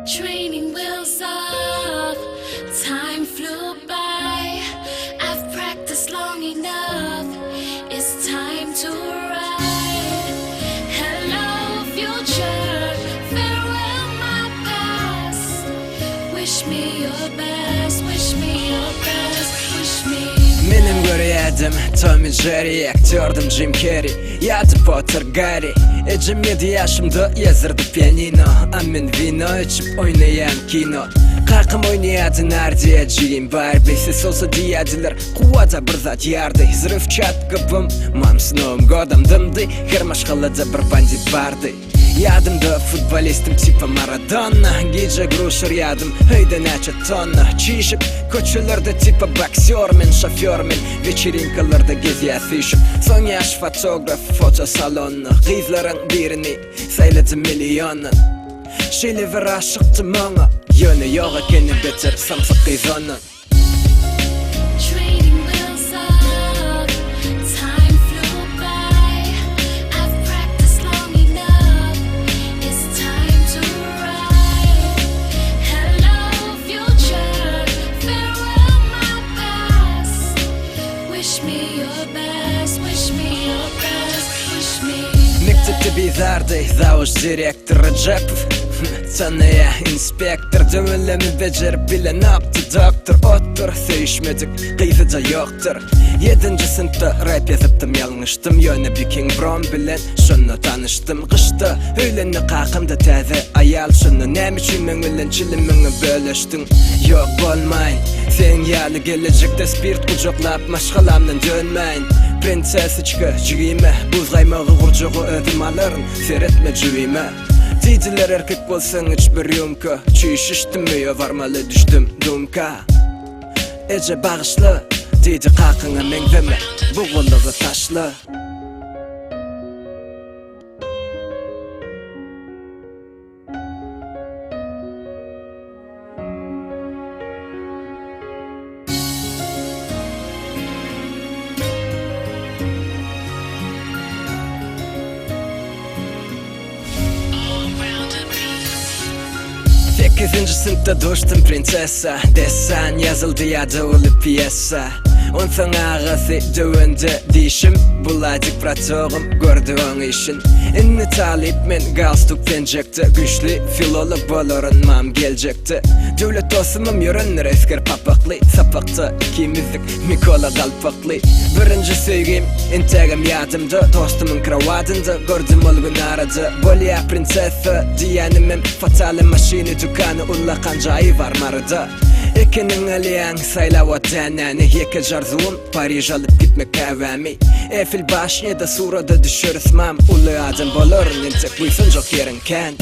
Training wheels off, time flew by. I've practiced long enough, it's time to ride. Hello future, farewell my past. Wish me your best, wish me your best, wish me. Benim görüyordum Tom Jerry, aktördim Jim Carrey, Harry Potter Gary. 7 yaşımda yazırdı pianino, amin vino içip oynayan kino. Kalkım oynayadın her diyeceğim Barbie, ses olsa diyediler kuvvata bir zat yardı. Zırıf çat gıbım, mam sınavım godamdımdı. Her maşgalada bir bandit vardı. Yadımda futbolistim tipa Maradona. Gece gruşur yadım höyde neçe tonna. Çişip koçularda tipa boksörmen, şoförmen. Вечеринкаларда geziyorsun. Son yaş fotoğraf foto salonu. Kızların birini sayladı milyonu. Şöyle ver aşıktım ona. Yönü yok ekeni beter samsak kız onun. Training wheels off, time flew by. I've practiced long enough, it's time to ride. Hello future, farewell my past. Wish me your best, wish me your best, wish me. Mektepte bizardı, zavuş direktör Recepov. Tanıya inspektör, dövülemi becerip bile ne yaptı doktor. Otur, sevişmedik, kıyfı da yoktur. 7. sınıfta rap yazıptım, yanlıştım. Yöne bir King Brom bilen şunu tanıştım. Kışta öyleni kalkımda taze ayal. Şunu nem için öngülen çilimini bölüştün. Yok olmayın, sen yalı gelecekte spirt kucaklap maşgalamdan dönmeyin. Prensesiçka cüyime, buzgaymağı kurcuğu ödüm alırın. Seyretme cüyime. Dediler erkek olsan hiçbir yumka. Çiş içtim mi varmalı düştüm dumka. Ece bağışlı dedi kalkına mengveme. Bu kulluğu taşlı. Sekizinci sınıfta dostum prinsessa. Desen yazıldı ya davulu piyesa. On sana ağası dövünde dişim. Bulaydık pratoğum gördü on işin. İnni talip men galstuk penecekti. Güçlü filolog bolorun mam gelecekti. Devlet dostumum yörünür esker papaklı. Sapakta ikimizlik Mikola Galpaklı. Birinci sevgim integim yadımda. Dostumun kravatında gördüm olgun aradı. Bolya prinsessa diyenimim fatale maşini dükkanı ullakan cayı var marada. İkinin aliyan saylavat deneni. Yeke arzuum Paris alıp gitmek kavami. Eiffel baş ya da surada düşürüz mam. Ulu adam bolor nintek buysun çok yerin ken.